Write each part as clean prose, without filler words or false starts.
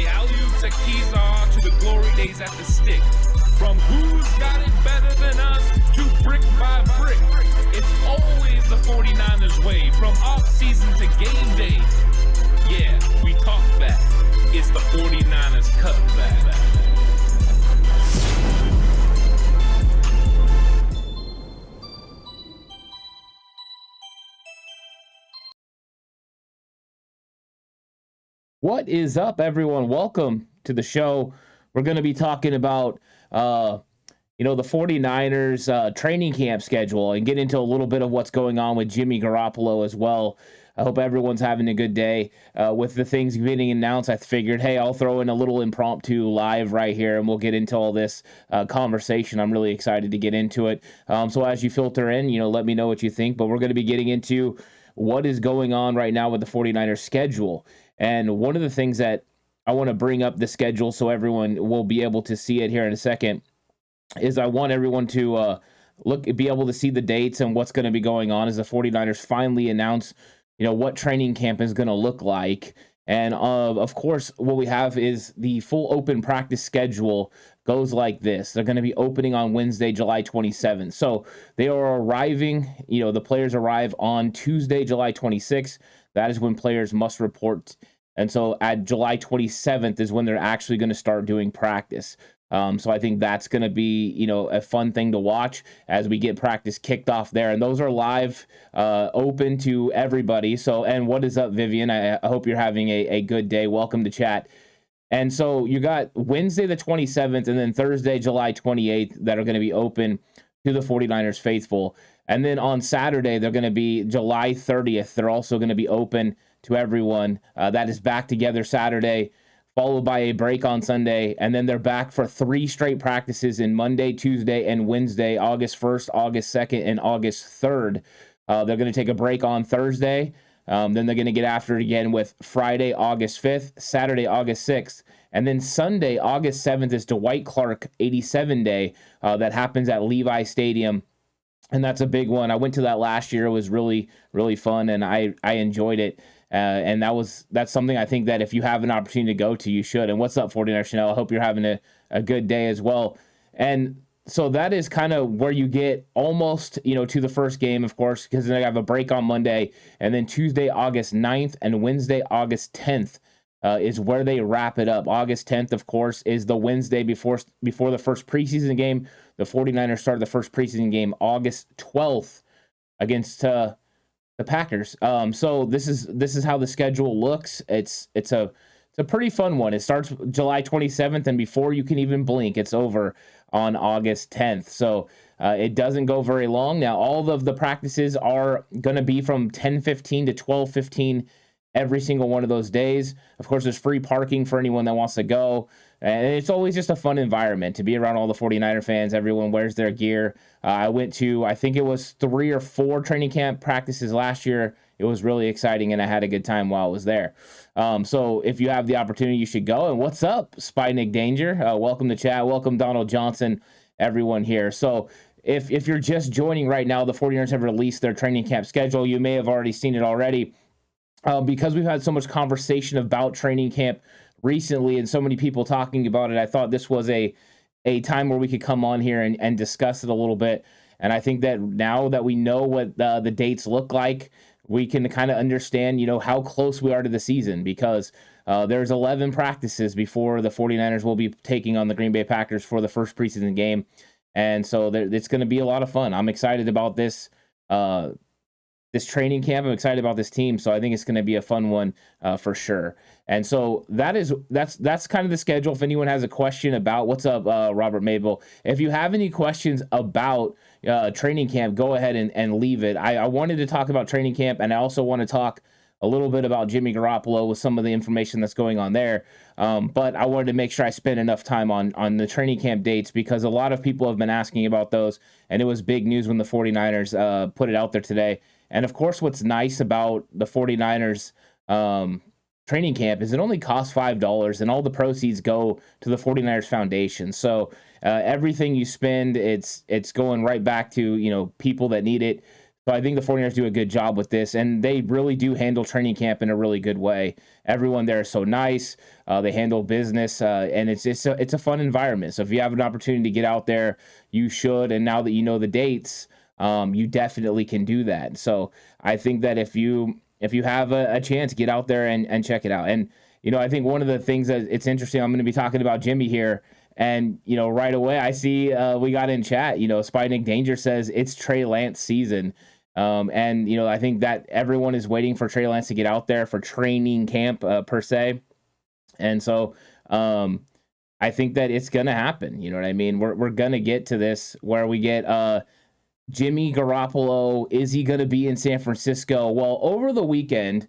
the alley-oops at Kezar to the glory days at the stick. From who's got it better than us to brick by brick. It's always the 49ers way, from off-season to game day. Yeah, we talk back. It's the 49ers Cutback. What is up, everyone? Welcome to the show. We're going to be talking about, the 49ers training camp schedule and get into a little bit of what's going on with Jimmy Garoppolo as well. I hope everyone's having a good day. With the things getting announced, I figured, hey, I'll throw in a little impromptu live right here, and we'll get into all this conversation. I'm really excited to get into it. So as you filter in, let me know what you think. But we're going to be getting into what is going on right now with the 49ers schedule. And one of the things that I want to bring up the schedule so everyone will be able to see it here in a second is I want everyone to be able to see the dates and what's going to be going on as the 49ers finally announce, what training camp is going to look like. And of course, what we have is the full open practice schedule goes like this. They're going to be opening on Wednesday, July 27th. So they are arriving, the players arrive on Tuesday, July 26th. That is when players must report. And so at July 27th is when they're actually going to start doing practice. So I think that's going to be, a fun thing to watch as we get practice kicked off there. And those are live, open to everybody. So, and what is up, Vivian? I hope you're having a good day. Welcome to chat. And so you got Wednesday the 27th and then Thursday, July 28th that are going to be open to the 49ers faithful. And then on Saturday, they're going to be July 30th. They're also going to be open to everyone. That is back together Saturday, followed by a break on Sunday. And then they're back for 3 straight practices in Monday, Tuesday, and Wednesday, August 1st, August 2nd, and August 3rd. They're going to take a break on Thursday. Then they're going to get after it again with Friday, August 5th, Saturday, August 6th. And then Sunday, August 7th is Dwight Clark 87 Day. That happens at Levi Stadium. And that's a big one. I went to that last year. It was really, really fun, and I enjoyed it. And that's something I think that if you have an opportunity to go to, you should. And what's up, 49ers Chanel? I hope you're having a good day as well. And so that is kind of where you get almost, to the first game, of course, because then I have a break on Monday. And then Tuesday, August 9th, and Wednesday, August 10th. Is where they wrap it up. August 10th, of course, is the Wednesday before the first preseason game. The 49ers start the first preseason game August 12th against the Packers. So this is how the schedule looks. It's a pretty fun one. It starts July 27th, and before you can even blink, it's over on August 10th. So it doesn't go very long. Now, all of the practices are going to be from 10:15 to 12:15 every single one of those days. Of course, there's free parking for anyone that wants to go. And it's always just a fun environment to be around all the 49er fans. Everyone wears their gear. I went to, I think it was 3 or 4 training camp practices last year. It was really exciting, and I had a good time while I was there. So if you have the opportunity, you should go. And what's up, Spy Nick Danger? Welcome to chat. Welcome, Donald Johnson, everyone here. So if you're just joining right now, the 49ers have released their training camp schedule. You may have already seen it already. Because we've had so much conversation about training camp recently and so many people talking about it, I thought this was a time where we could come on here and discuss it a little bit. And I think that now that we know what the dates look like, we can kind of understand, how close we are to the season, because there's 11 practices before the 49ers will be taking on the Green Bay Packers for the first preseason game. And so it's going to be a lot of fun. I'm excited about this training camp. I'm excited about this team, so I think it's going to be a fun one for sure. And so that's kind of the schedule. If anyone has a question about what's up, Robert Mabel, if you have any questions about training camp, go ahead and leave it. I wanted to talk about training camp, and I also want to talk a little bit about Jimmy Garoppolo with some of the information that's going on there. But I wanted to make sure I spent enough time on the training camp dates, because a lot of people have been asking about those, and it was big news when the 49ers put it out there today. And of course, what's nice about the 49ers training camp is it only costs $5, and all the proceeds go to the 49ers Foundation. So everything you spend, it's going right back to people that need it. So I think the 49ers do a good job with this, and they really do handle training camp in a really good way. Everyone there is so nice. They handle business, and it's a fun environment. So if you have an opportunity to get out there, you should. And now that you know the dates, you definitely can do that. So I think that if you have a chance, get out there and check it out. And I think one of the things that it's interesting, I'm going to be talking about Jimmy here. And, right away, I see we got in chat, Spy Nick Danger says it's Trey Lance season. And, I think that everyone is waiting for Trey Lance to get out there for training camp per se. And so I think that it's going to happen. You know what I mean? We're going to get to this where we get Jimmy Garoppolo. Is he going to be in San Francisco? Well, over the weekend,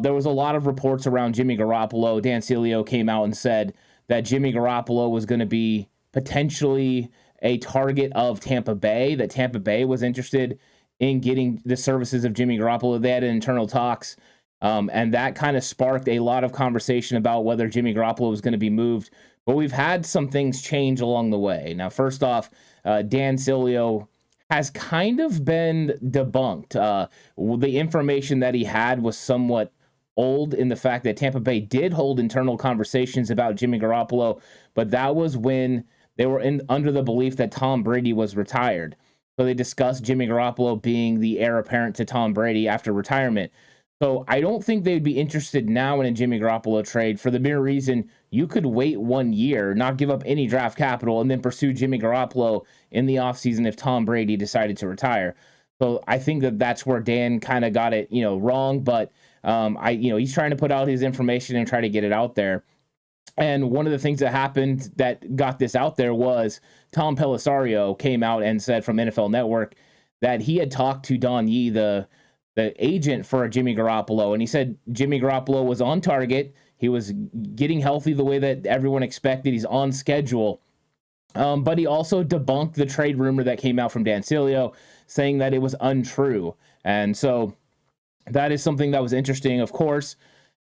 there was a lot of reports around Jimmy Garoppolo. Dan Cilio came out and said that Jimmy Garoppolo was going to be potentially a target of Tampa Bay, that Tampa Bay was interested in getting the services of Jimmy Garoppolo. They had internal talks, and that kind of sparked a lot of conversation about whether Jimmy Garoppolo was going to be moved. But we've had some things change along the way. Now, first off, Dan Cilio has kind of been debunked. The information that he had was somewhat old in the fact that Tampa Bay did hold internal conversations about Jimmy Garoppolo, but that was when they were under the belief that Tom Brady was retired. So they discussed Jimmy Garoppolo being the heir apparent to Tom Brady after retirement. So I don't think they'd be interested now in a Jimmy Garoppolo trade for the mere reason you could wait 1 year, not give up any draft capital, and then pursue Jimmy Garoppolo in the offseason if Tom Brady decided to retire. So I think that that's where Dan kind of got it, wrong. But he's trying to put out his information and try to get it out there. And one of the things that happened that got this out there was Tom Pelissero came out and said from NFL Network that he had talked to Don Yee, the agent for Jimmy Garoppolo, and he said Jimmy Garoppolo was on target. He was getting healthy the way that everyone expected. He's on schedule. But he also debunked the trade rumor that came out from Dan Cilio, saying that it was untrue. And so that is something that was interesting, of course,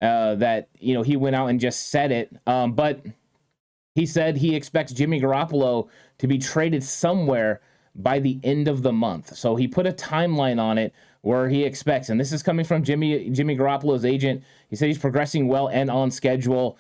that, he went out and just said it. But he said he expects Jimmy Garoppolo to be traded somewhere by the end of the month. So he put a timeline on it where he expects, and this is coming from Jimmy Garoppolo's agent. He said he's progressing well and on schedule.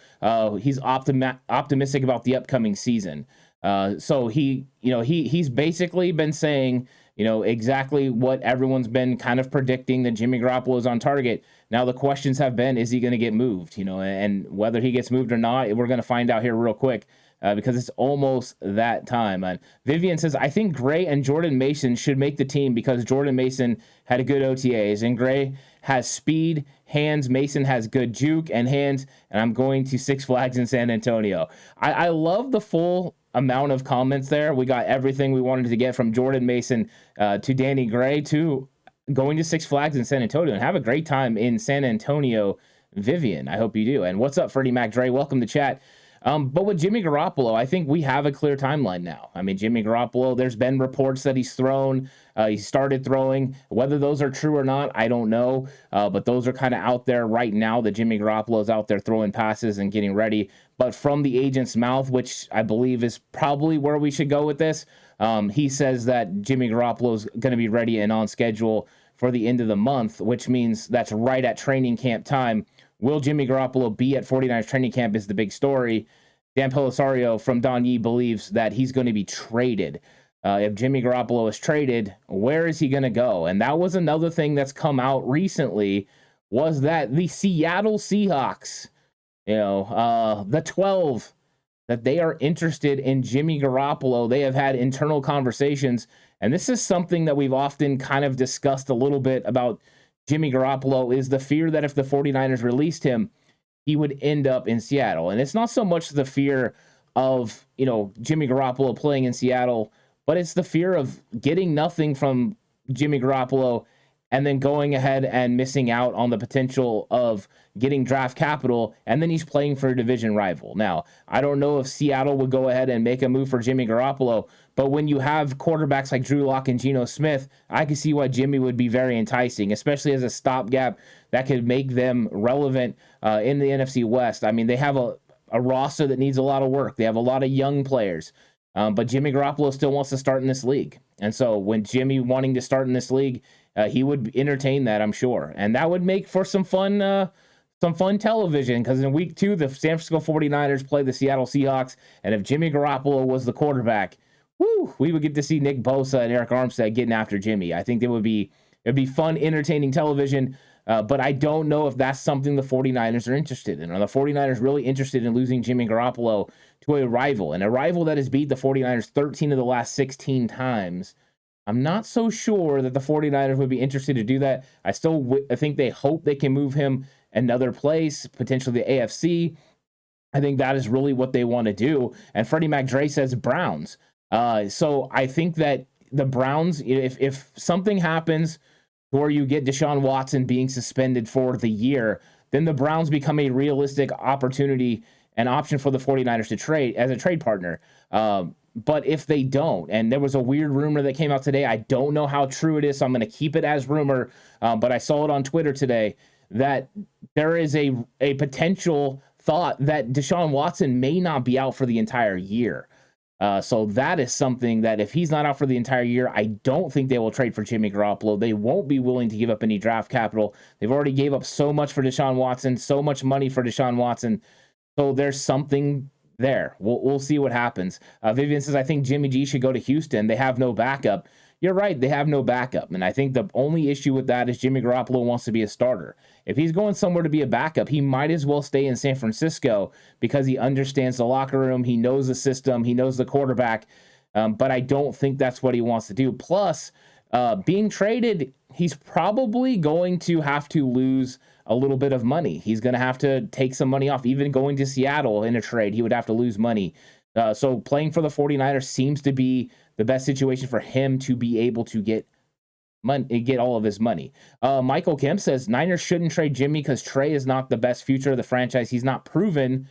He's optimistic about the upcoming season. So he's basically been saying, exactly what everyone's been kind of predicting, that Jimmy Garoppolo is on target. Now the questions have been, is he going to get moved? And whether he gets moved or not, we're going to find out here real quick. Because it's almost that time. Vivian says, I think Gray and Jordan Mason should make the team because Jordan Mason had a good OTAs, and Gray has speed, hands. Mason has good juke and hands, and I'm going to Six Flags in San Antonio. I love the full amount of comments there. We got everything we wanted to get from Jordan Mason to Danny Gray to going to Six Flags in San Antonio, and have a great time in San Antonio, Vivian. I hope you do. And what's up, Freddie Mac Dre? Welcome to chat. But with Jimmy Garoppolo, I think we have a clear timeline now. I mean, Jimmy Garoppolo, there's been reports that he's thrown, he started throwing. Whether those are true or not, I don't know. But those are kind of out there right now, that Jimmy Garoppolo is out there throwing passes and getting ready. But from the agent's mouth, which I believe is probably where we should go with this, he says that Jimmy Garoppolo is going to be ready and on schedule for the end of the month, which means that's right at training camp time. Will Jimmy Garoppolo be at 49ers training camp is the big story. Dan Pelissero from Don Yee believes that he's going to be traded. If Jimmy Garoppolo is traded, where is he going to go? And that was another thing that's come out recently, was that the Seattle Seahawks, the 12, that they are interested in Jimmy Garoppolo. They have had internal conversations, and this is something that we've often kind of discussed a little bit about Jimmy Garoppolo, is the fear that if the 49ers released him, he would end up in Seattle. And it's not so much the fear of, Jimmy Garoppolo playing in Seattle, but it's the fear of getting nothing from Jimmy Garoppolo and then going ahead and missing out on the potential of getting draft capital, and then he's playing for a division rival. Now, I don't know if Seattle would go ahead and make a move for Jimmy Garoppolo, but when you have quarterbacks like Drew Lock and Geno Smith, I can see why Jimmy would be very enticing, especially as a stopgap that could make them relevant in the NFC West. I mean, they have a roster that needs a lot of work. They have a lot of young players, but Jimmy Garoppolo still wants to start in this league. And so when Jimmy wanting to start in this league, he would entertain that, I'm sure. And that would make for some fun television, because in week 2, the San Francisco 49ers play the Seattle Seahawks. And if Jimmy Garoppolo was the quarterback, we would get to see Nick Bosa and Eric Armstead getting after Jimmy. I think it'd be fun, entertaining television. But I don't know if that's something the 49ers are interested in. Are the 49ers really interested in losing Jimmy Garoppolo to a rival that has beat the 49ers 13 of the last 16 times? I'm not so sure that the 49ers would be interested to do that. I think they hope they can move him another place, potentially the AFC. I think that is really what they want to do. And Freddie McDre says Browns. So I think that the Browns, if something happens where you get Deshaun Watson being suspended for the year, then the Browns become a realistic opportunity and option for the 49ers to trade as a trade partner. But if they don't, and there was a weird rumor that came out today, I don't know how true it is, so I'm going to keep it as rumor, but I saw it on Twitter today, that there is a potential thought that Deshaun Watson may not be out for the entire year. So that is something that if he's not out for the entire year, I don't think they will trade for Jimmy Garoppolo. They won't be willing to give up any draft capital. They've already gave up so much for Deshaun Watson, so much money for Deshaun Watson. So there's something there. We'll see what happens. Vivian says, I think Jimmy G should go to Houston. They have no backup. You're right. They have no backup. And I think the only issue with that is Jimmy Garoppolo wants to be a starter. If he's going somewhere to be a backup, he might as well stay in San Francisco because he understands the locker room. He knows the system. He knows the quarterback. But I don't think that's what he wants to do. Plus, being traded, he's probably going to have to lose a little bit of money. He's going to have to take some money off. Even going to Seattle in a trade, he would have to lose money. So playing for the 49ers seems to be the best situation for him to be able to get all of his money. Michael Kemp says Niners shouldn't trade Jimmy because Trey is not the best future of the franchise. He's not proven.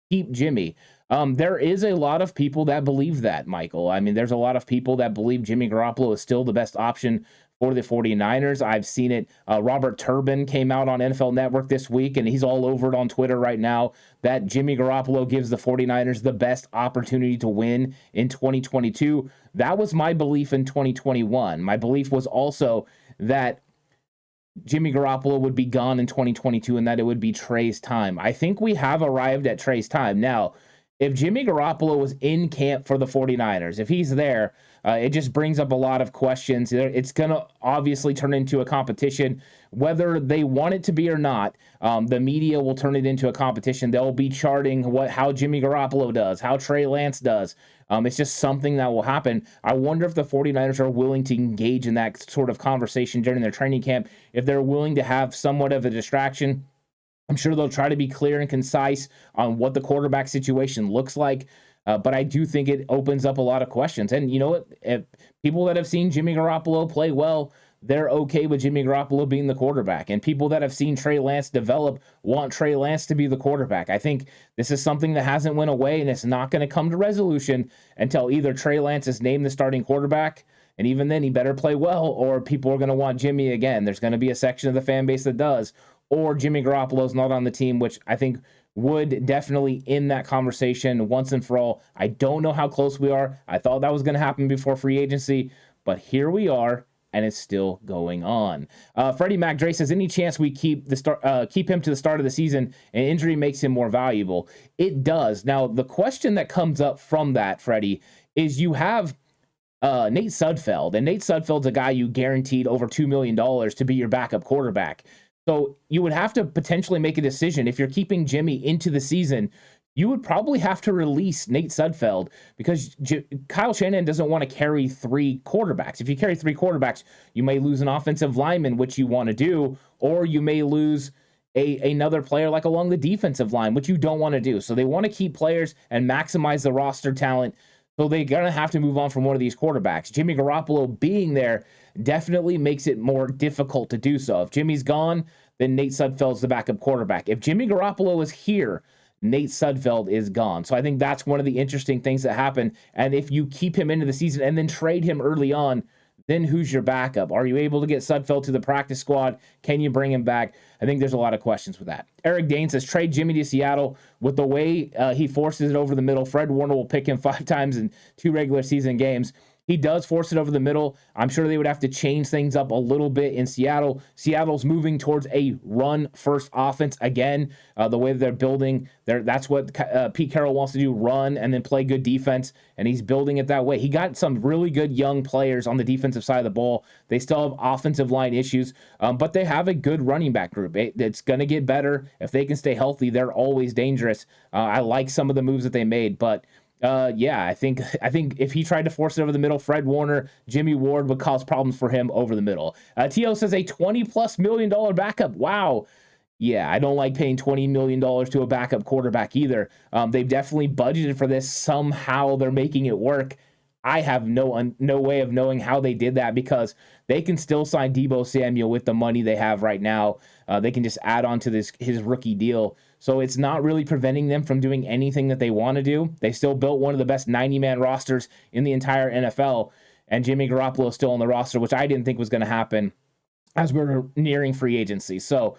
Keep Jimmy. There is a lot of people that believe that, Michael. I mean, there's a lot of people that believe Jimmy Garoppolo is still the best option for the 49ers. I've seen it. Robert Turbin came out on NFL Network this week, and he's all over it on Twitter right now, that Jimmy Garoppolo gives the 49ers the best opportunity to win in 2022. That was my belief in 2021. My belief was also that Jimmy Garoppolo would be gone in 2022 and that it would be Trey's time. I think we have arrived at Trey's time. Now, if Jimmy Garoppolo was in camp for the 49ers, if he's there, it just brings up a lot of questions. It's going to obviously turn into a competition, whether they want it to be or not. The media will turn it into a competition. They'll be charting how Jimmy Garoppolo does, how Trey Lance does. It's just something that will happen. I wonder if the 49ers are willing to engage in that sort of conversation during their training camp, if they're willing to have somewhat of a distraction. I'm sure they'll try to be clear and concise on what the quarterback situation looks like. But I do think it opens up a lot of questions. And you know what? If people that have seen Jimmy Garoppolo play well, they're okay with Jimmy Garoppolo being the quarterback. And people that have seen Trey Lance develop want Trey Lance to be the quarterback. I think this is something that hasn't went away, and it's not going to come to resolution until either Trey Lance is named the starting quarterback, and even then he better play well, or people are going to want Jimmy again. There's going to be a section of the fan base that does. Or Jimmy Garoppolo's not on the team, which I think would definitely end that conversation once and for all. I don't know how close we are. I thought that was going to happen before free agency, but here we are, and it's still going on. Freddie McDre says, any chance we keep him to the start of the season and injury makes him more valuable? It does. Now, the question that comes up from that, Freddie, is you have Nate Sudfeld, and Nate Sudfeld's a guy you guaranteed over $2 million to be your backup quarterback. So you would have to potentially make a decision. If you're keeping Jimmy into the season, you would probably have to release Nate Sudfeld because Kyle Shanahan doesn't want to carry 3 quarterbacks. If you carry 3 quarterbacks, you may lose an offensive lineman, which you want to do, or you may lose another player like along the defensive line, which you don't want to do. So they want to keep players and maximize the roster talent. So they're going to have to move on from one of these quarterbacks. Jimmy Garoppolo being there definitely makes it more difficult to do so. If Jimmy's gone, then Nate Sudfeld's the backup quarterback. If Jimmy Garoppolo is here, Nate Sudfeld is gone. So I think that's one of the interesting things that happen. And if you keep him into the season and then trade him early on, then who's your backup? Are you able to get Sudfeld to the practice squad? Can you bring him back? I think there's a lot of questions with that. Eric Dane says, trade Jimmy to Seattle. With the way he forces it over the middle, Fred Warner will pick him 5 times in 2 regular season games. he does force it over the middle. I'm sure they would have to change things up a little bit in Seattle. Seattle's moving towards a run-first offense again. The way that they're building, that's what Pete Carroll wants to do, run and then play good defense, and he's building it that way. He got some really good young players on the defensive side of the ball. They still have offensive line issues, but they have a good running back group. It's going to get better. If they can stay healthy, they're always dangerous. I like some of the moves that they made, but I think if he tried to force it over the middle, Fred Warner, Jimmy Ward would cause problems for him over the middle. T.O. says a $20+ million backup. Wow. Yeah, I don't like paying $20 million to a backup quarterback either. They've definitely budgeted for this. Somehow they're making it work. I have no way of knowing how they did that, because they can still sign Deebo Samuel with the money they have right now. They can just add on to his rookie deal. So it's not really preventing them from doing anything that they want to do. They still built one of the best 90-man rosters in the entire NFL, and Jimmy Garoppolo is still on the roster, which I didn't think was going to happen as we're nearing free agency. So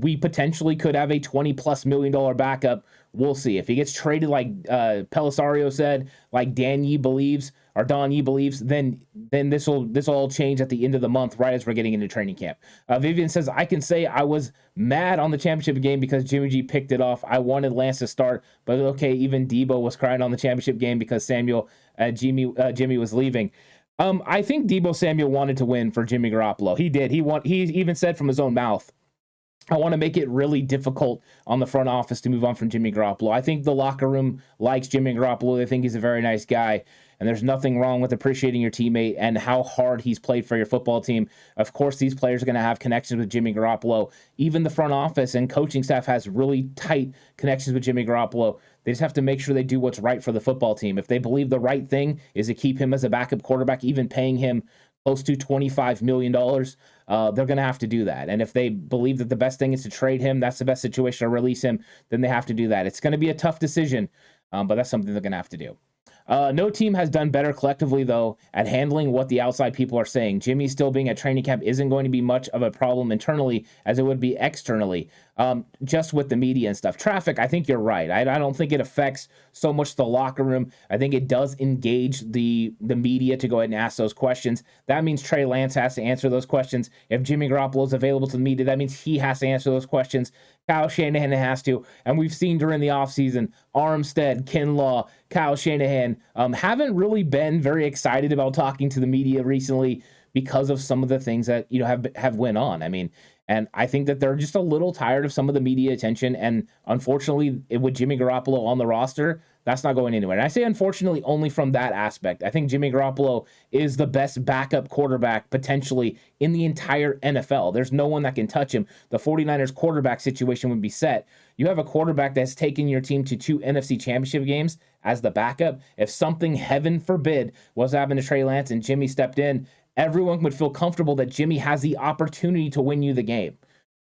we potentially could have a $20+ million backup. We'll see. If he gets traded like Pellisario said, like Don Yee believes, then this will all change at the end of the month, right as we're getting into training camp. Vivian says, I can say I was mad on the championship game because Jimmy G picked it off. I wanted Lance to start, but okay, even Deebo was crying on the championship game because Jimmy was leaving. I think Deebo Samuel wanted to win for Jimmy Garoppolo. He did. He even said from his own mouth, I want to make it really difficult on the front office to move on from Jimmy Garoppolo. I think the locker room likes Jimmy Garoppolo. They think he's a very nice guy, and there's nothing wrong with appreciating your teammate and how hard he's played for your football team. Of course, these players are going to have connections with Jimmy Garoppolo. Even the front office and coaching staff has really tight connections with Jimmy Garoppolo. They just have to make sure they do what's right for the football team. If they believe the right thing is to keep him as a backup quarterback, even paying him close to $25 million, they're going to have to do that. And if they believe that the best thing is to trade him, that's the best situation to release him, then they have to do that. It's going to be a tough decision, but that's something they're going to have to do. No team has done better collectively, though, at handling what the outside people are saying. Jimmy still being at training camp isn't going to be much of a problem internally as it would be externally, just with the media and stuff. Traffic, I think you're right. I don't think it affects so much the locker room. I think it does engage the media to go ahead and ask those questions. That means Trey Lance has to answer those questions. If Jimmy Garoppolo is available to the media, that means he has to answer those questions. Kyle Shanahan has to. And we've seen during the offseason, Armstead, Kinlaw, Kyle Shanahan haven't really been very excited about talking to the media recently because of some of the things that have went on. I mean, and I think that they're just a little tired of some of the media attention. And unfortunately, with Jimmy Garoppolo on the roster, that's not going anywhere. And I say unfortunately only from that aspect. I think Jimmy Garoppolo is the best backup quarterback potentially in the entire NFL. There's no one that can touch him. The 49ers quarterback situation would be set. You have a quarterback that's taken your team to 2 NFC championship games as the backup. If something, heaven forbid, was happening to Trey Lance and Jimmy stepped in, everyone would feel comfortable that Jimmy has the opportunity to win you the game.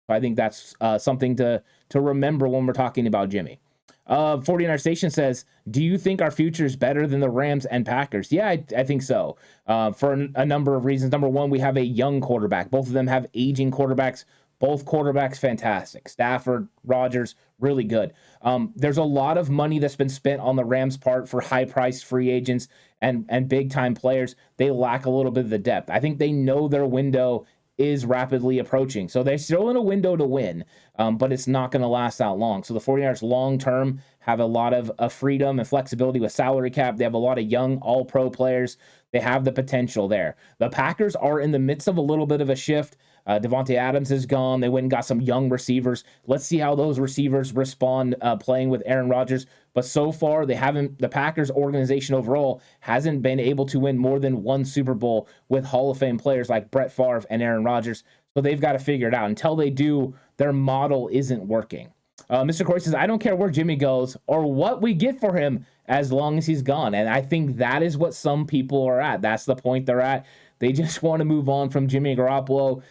I think that's something to remember when we're talking about Jimmy. 49er Station says, do you think our future is better than the Rams and Packers? Yeah, I think so. For a number of reasons. Number one, we have a young quarterback. Both of them have aging quarterbacks. Both quarterbacks, fantastic. Stafford, Rodgers, really good. There's a lot of money that's been spent on the Rams' part for high-priced free agents and big-time players. They lack a little bit of the depth. I think they know their window is rapidly approaching. So they're still in a window to win, but it's not going to last that long. So the 49ers long-term have a lot of freedom and flexibility with salary cap. They have a lot of young all-pro players. They have the potential there. The Packers are in the midst of a little bit of a shift. Devontae Adams is gone. They went and got some young receivers. Let's see how those receivers respond playing with Aaron Rodgers. But so far, the Packers organization overall hasn't been able to win more than one Super Bowl with Hall of Fame players like Brett Favre and Aaron Rodgers. So they've got to figure it out. Until they do, their model isn't working. Mr. Corey says, I don't care where Jimmy goes or what we get for him as long as he's gone. And I think that is what some people are at. That's the point they're at. They just want to move on from Jimmy Garoppolo.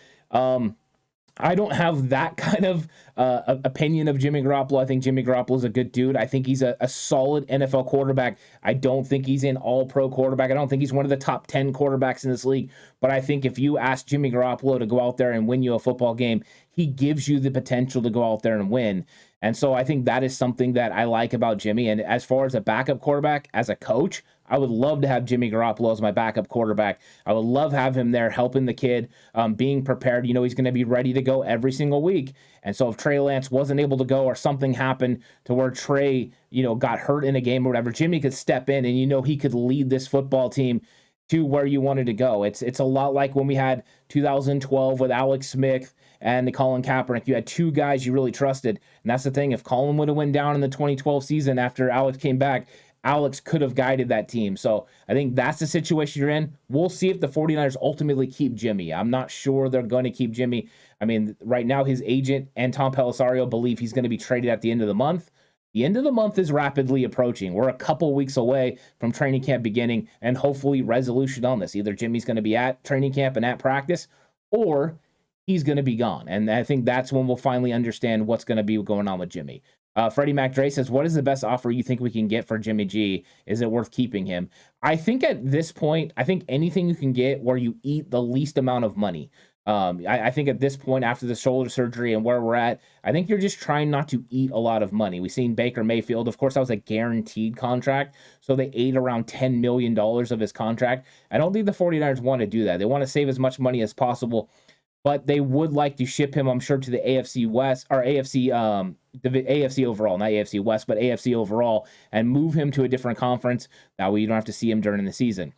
I don't have that kind of opinion of Jimmy Garoppolo. I think Jimmy Garoppolo is a good dude. I think he's a solid NFL quarterback. I don't think he's an all-pro quarterback. I don't think he's one of the top 10 quarterbacks in this league. But I think if you ask Jimmy Garoppolo to go out there and win you a football game, he gives you the potential to go out there and win. And so I think that is something that I like about Jimmy. And as far as a backup quarterback, as a coach, I would love to have Jimmy Garoppolo as my backup quarterback. I would love to have him there helping the kid, being prepared. He's going to be ready to go every single week. And so if Trey Lance wasn't able to go or something happened to where Trey, got hurt in a game or whatever, Jimmy could step in and, he could lead this football team to where you wanted to go. It's a lot like when we had 2012 with Alex Smith and Colin Kaepernick. You had two guys you really trusted. And that's the thing. If Colin would have went down in the 2012 season after Alex came back, Alex could have guided that team. So I think that's the situation you're in. We'll see if the 49ers ultimately keep Jimmy. I'm not sure they're going to keep Jimmy. I mean, right now his agent and Tom Pelissero believe he's going to be traded at the end of the month. The end of the month is rapidly approaching. We're a couple weeks away from training camp beginning and hopefully resolution on this. Either Jimmy's going to be at training camp and at practice, or he's going to be gone. And I think that's when we'll finally understand what's going to be going on with Jimmy. Freddie McDray says, what is the best offer you think we can get for Jimmy G? Is it worth keeping him? I think at this point, anything you can get where you eat the least amount of money. I think at this point, after the shoulder surgery and where we're at, I think you're just trying not to eat a lot of money. We've seen Baker Mayfield. Of course, that was a guaranteed contract, so they ate around $10 million of his contract. I don't think the 49ers want to do that. They want to save as much money as possible, but they would like to ship him, I'm sure, to the AFC West, or AFC, the AFC overall, not AFC West, but AFC overall, and move him to a different conference. That way you don't have to see him during the season.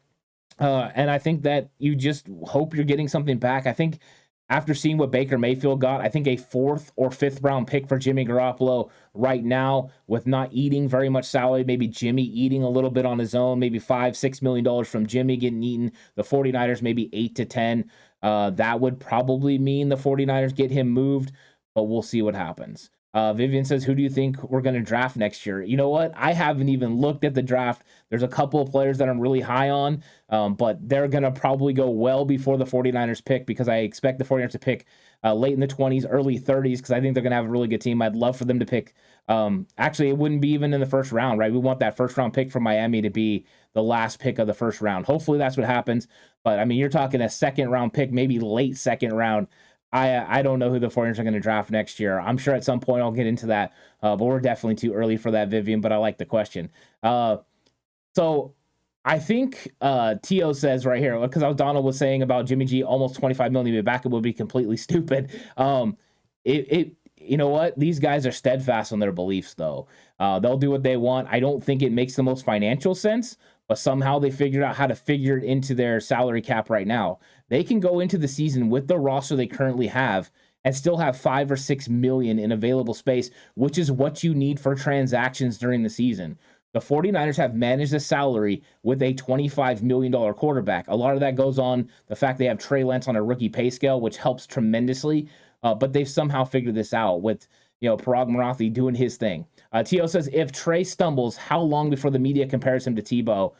And I think that you just hope you're getting something back. I think after seeing what Baker Mayfield got, I think a 4th or 5th round pick for Jimmy Garoppolo right now, with not eating very much salary, maybe Jimmy eating a little bit on his own, maybe $5-6 million from Jimmy getting eaten, the 49ers maybe 8 to 10. That would probably mean the 49ers get him moved, but we'll see what happens. Vivian says, who do you think we're going to draft next year? You know what? I haven't even looked at the draft. There's a couple of players that I'm really high on, but they're going to probably go well before the 49ers pick, because I expect the 49ers to pick late in the 20s, early 30s, because I think they're going to have a really good team. I'd love for them to pick. Actually, it wouldn't be even in the first round, right? We want that first round pick from Miami to be the last pick of the first round. Hopefully that's what happens. But I mean, you're talking a second round pick, maybe late second round. I don't know who the 49ers are going to draft next year. I'm sure at some point I'll get into that, but we're definitely too early for that, Vivian, but I like the question. So I think Tio says right here, because Donald was saying about Jimmy G, almost $25 million to be backup would be completely stupid. You know what? These guys are steadfast on their beliefs, though. They'll do what they want. I don't think it makes the most financial sense, but somehow they figured out how to figure it into their salary cap right now. They can go into the season with the roster they currently have and still have $5 or $6 million in available space, which is what you need for transactions during the season. The 49ers have managed the salary with a $25 million quarterback. A lot of that goes on the fact they have Trey Lance on a rookie pay scale, which helps tremendously, but they've somehow figured this out with Parag Marathi doing his thing. Tio says, if Trey stumbles, how long before the media compares him to Tebow?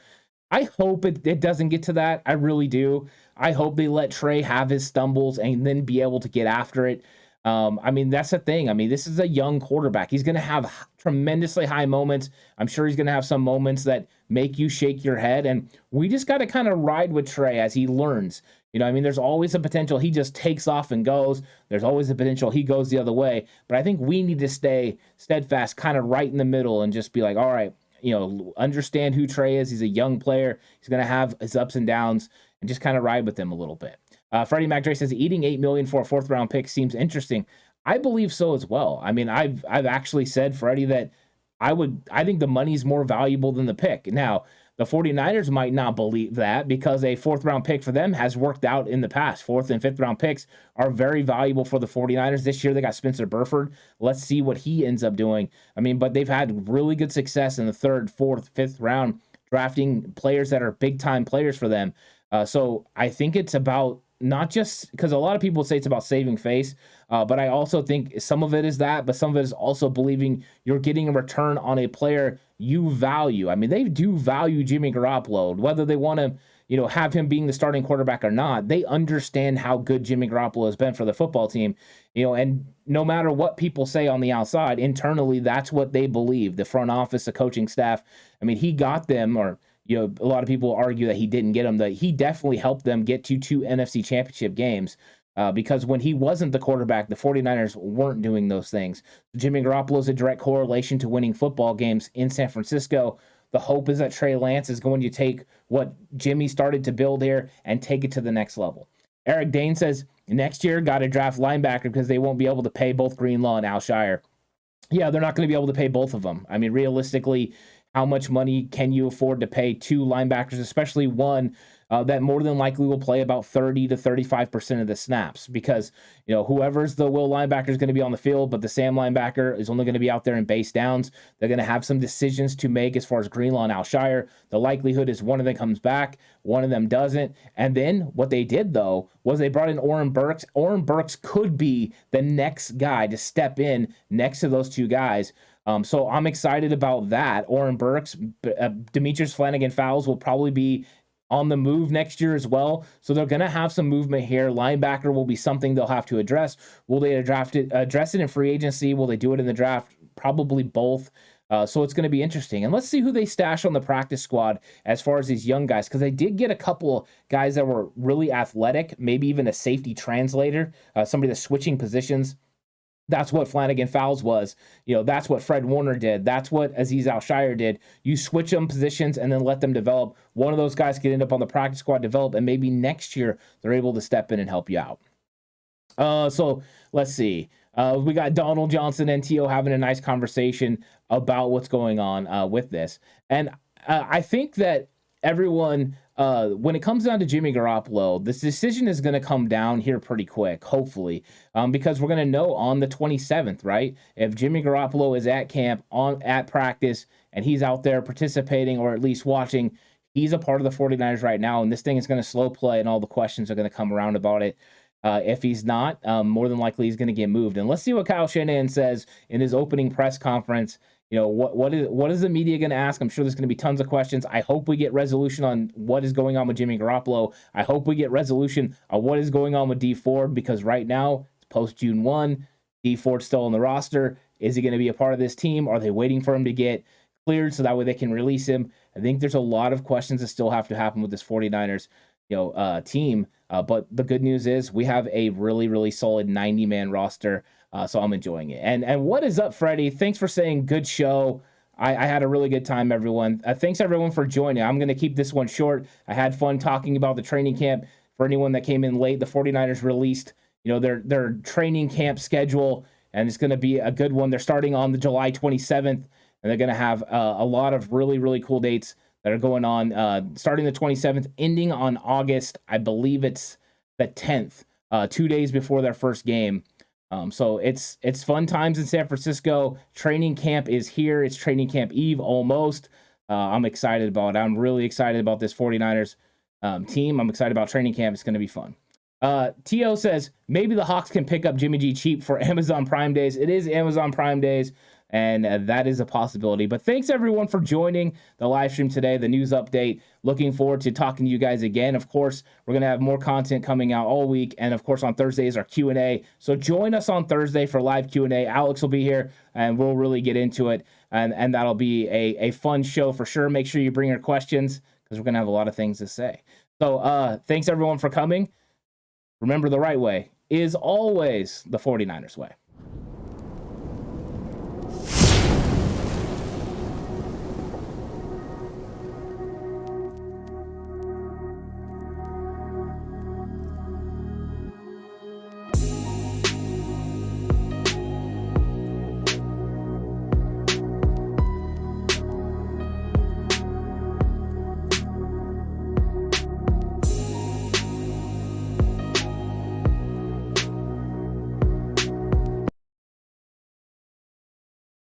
I hope it doesn't get to that. I really do. I hope they let Trey have his stumbles and then be able to get after it. That's the thing. This is a young quarterback. He's going to have tremendously high moments. I'm sure he's going to have some moments that make you shake your head. And we just got to kind of ride with Trey as he learns. There's always a potential he just takes off and goes. There's always a potential he goes the other way. But I think we need to stay steadfast, kind of right in the middle, and just be like, all right, understand who Trey is. He's a young player. He's going to have his ups and downs, and just kind of ride with him a little bit. Freddie McDray says, eating $8 million for a 4th round pick seems interesting. I believe so as well. I've actually said, Freddie, that I think the money's more valuable than the pick. Now, the 49ers might not believe that, because a 4th round pick for them has worked out in the past. 4th and 5th round picks are very valuable for the 49ers. This year they got Spencer Burford. Let's see what he ends up doing. But they've had really good success in the 3rd, 4th, 5th round drafting players that are big time players for them. So I think it's about, not just because a lot of people say it's about saving face, but I also think some of it is that, but some of it is also believing you're getting a return on a player you value. They do value Jimmy Garoppolo, whether they want to, have him being the starting quarterback or not. They understand how good Jimmy Garoppolo has been for the football team, and no matter what people say on the outside, internally, that's what they believe. The front office, the coaching staff, he got them, or a lot of people argue that he didn't get them. That he definitely helped them get to 2 NFC championship games. because when he wasn't the quarterback, the 49ers weren't doing those things. Jimmy Garoppolo is a direct correlation to winning football games in San Francisco. The hope is that Trey Lance is going to take what Jimmy started to build here and take it to the next level. Eric Dane says, next year, got to draft linebacker because they won't be able to pay both Greenlaw and Alshire. Yeah, they're not going to be able to pay both of them. I mean, realistically, how much money can you afford to pay two linebackers, especially one that more than likely will play about 30 to 35% of the snaps? Because, whoever's the will linebacker is going to be on the field, but the Sam linebacker is only going to be out there in base downs. They're going to have some decisions to make as far as Greenlaw and Alshire. The likelihood is one of them comes back, one of them doesn't. And then what they did, though, was they brought in Oren Burks. Oren Burks could be the next guy to step in next to those two guys. So I'm excited about that. Oren Burks, Demetrius Flanagan-Fowles will probably be on the move next year as well. So they're going to have some movement here. Linebacker will be something they'll have to address. Will they address it in free agency? Will they do it in the draft? Probably both. So it's going to be interesting. And let's see who they stash on the practice squad as far as these young guys, because they did get a couple guys that were really athletic, maybe even a safety translator, somebody that's switching positions. That's what Flanagan-Fowles was. That's what Fred Warner did. That's what Azeez Alshire did. You switch them positions and then let them develop. One of those guys could end up on the practice squad, develop, and maybe next year they're able to step in and help you out. So let's see. We got Donald Johnson and T.O. having a nice conversation about what's going on with this. And I think that everyone, when it comes down to Jimmy Garoppolo, this decision is going to come down here pretty quick, hopefully, because we're going to know on the 27th, right? If Jimmy Garoppolo is at camp, at practice, and he's out there participating or at least watching, he's a part of the 49ers right now, and this thing is going to slow play, and all the questions are going to come around about it. If he's not, more than likely he's going to get moved. And let's see what Kyle Shanahan says in his opening press conference. What is the media going to ask? I'm sure there's going to be tons of questions. I hope we get resolution on what is going on with Jimmy Garoppolo. I hope we get resolution on what is going on with Dee Ford, because right now it's post June 1. Dee Ford's still on the roster. Is he going to be a part of this team? Are they waiting for him to get cleared so that way they can release him? I think there's a lot of questions that still have to happen with this 49ers team. But the good news is we have a really, really solid 90-man roster. So I'm enjoying it. And what is up, Freddie? Thanks for saying good show. I had a really good time, everyone. Thanks, everyone, for joining. I'm going to keep this one short. I had fun talking about the training camp. For anyone that came in late, the 49ers released their training camp schedule, and it's going to be a good one. They're starting on the July 27th, and they're going to have a lot of really, really cool dates that are going on, starting the 27th, ending on August, I believe it's the 10th, 2 days before their first game. So it's fun times in San Francisco. Training camp is here. It's training camp eve almost. I'm excited about it. I'm really excited about this 49ers team. I'm excited about training camp. It's going to be fun. T.O. says, maybe the Hawks can pick up Jimmy G cheap for Amazon Prime Days. It is Amazon Prime Days, and that is a possibility. But thanks, everyone, for joining the live stream today, the news update. Looking forward to talking to you guys again. Of course, we're going to have more content coming out all week. And, of course, on Thursday is our Q&A. So join us on Thursday for live Q&A. Alex will be here, and we'll really get into it. And that'll be a fun show for sure. Make sure you bring your questions, because we're going to have a lot of things to say. So thanks, everyone, for coming. Remember, the right way is always the 49ers way.